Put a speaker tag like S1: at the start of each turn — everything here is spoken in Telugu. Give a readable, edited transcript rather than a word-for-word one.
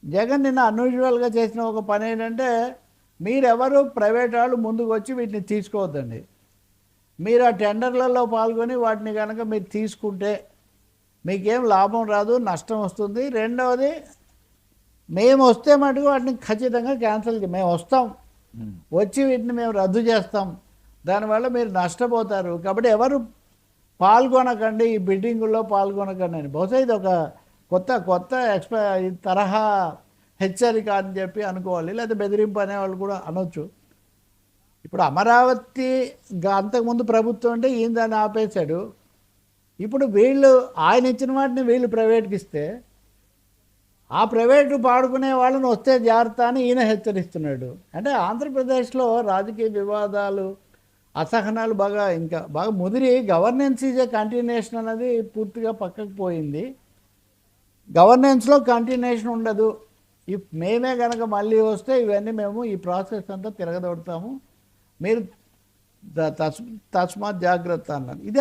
S1: జగన్ నిన్న అన్యూజువల్గా చేసిన ఒక పని ఏంటంటే, మీరెవరు ప్రైవేట్ వాళ్ళు ముందుకు వచ్చి వీటిని తీసుకోవద్దండి. మీరు ఆ టెండర్లలో పాల్గొని వాటిని కనుక మీరు తీసుకుంటే మీకేం లాభం రాదు, నష్టం వస్తుంది. రెండవది, మేము వస్తే మటుకు వాటిని ఖచ్చితంగా క్యాన్సిల్ మేము వస్తాం, వచ్చి వీటిని మేము రద్దు చేస్తాం. దానివల్ల మీరు నష్టపోతారు. కాబట్టి ఎవరు పాల్గొనకండి, ఈ బిడ్డింగుల్లో పాల్గొనకండి అని. బహుశా ఇది ఒక కొత్త కొత్త తరహా హెచ్చరిక అని చెప్పి అనుకోవాలి, లేదా బెదిరింపు అనేవాళ్ళు కూడా అనొచ్చు. ఇప్పుడు అమరావతి అంతకుముందు ప్రభుత్వం అంటే ఈయన దాన్ని ఆపేశాడు. ఇప్పుడు వీళ్ళు ఆయన ఇచ్చిన వాటిని వీళ్ళు ప్రైవేట్కి ఇస్తే ఆ ప్రైవేటు పాడుకునే వాళ్ళని వస్తే జాగ్రత్త అని ఈయన హెచ్చరిస్తున్నాడు. అంటే ఆంధ్రప్రదేశ్లో రాజకీయ వివాదాలు, అసహనాలు బాగా ముదిరి గవర్నెన్స్ ఈజ్ ఏ కంటిన్యూషన్ అనేది పూర్తిగా పక్కకు పోయింది. గవర్నెన్స్లో కంటిన్యూషన్ ఉండదు. మేమే కనుక మళ్ళీ వస్తే ఇవన్నీ మేము ఈ ప్రాసెస్ అంతా తిరగదొడతాము, మీరు తస్మాత్ జాగ్రత్త అన్నారు. ఇదే